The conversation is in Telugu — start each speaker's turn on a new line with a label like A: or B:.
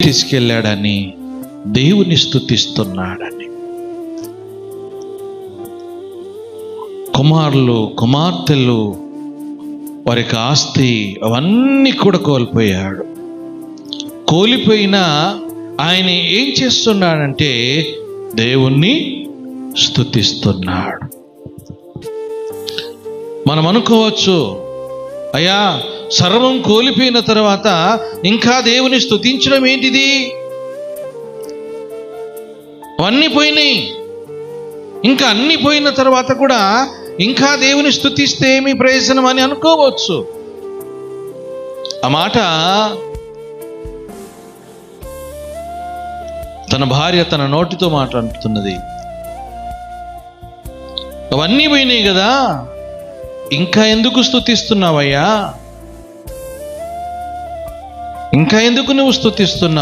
A: తీసుకెళ్ళాడని, దేవుని స్తుతిస్తున్నాడని. కుమారులు, కుమార్తెలు, వారికి ఆస్తి అవన్నీ కూడా కోల్పోయాడు. కోల్పోయినా ఆయన ఏం చేస్తున్నాడంటే దేవుణ్ణి స్తుతిస్తున్నాడు. మనం అనుకోవచ్చు, అయ్యా సర్వం కోల్పోయిన తర్వాత ఇంకా దేవుని స్తుతించడం ఏంటిది? అవన్నీ పోయినాయి, ఇంకా అన్ని పోయిన తర్వాత కూడా ఇంకా దేవుని స్తుతిస్తే ఏమి ప్రయోజనం అని అనుకోవచ్చు. ఆ మాట తన భార్య తన నోటితో మాట్లాడుతున్నది. అవన్నీ పోయినాయి కదా, ఇంకా ఎందుకు స్తుతిస్తున్నావయ్యా? ఇంకా ఎందుకు నువ్వు స్తుతిస్తున్నావు?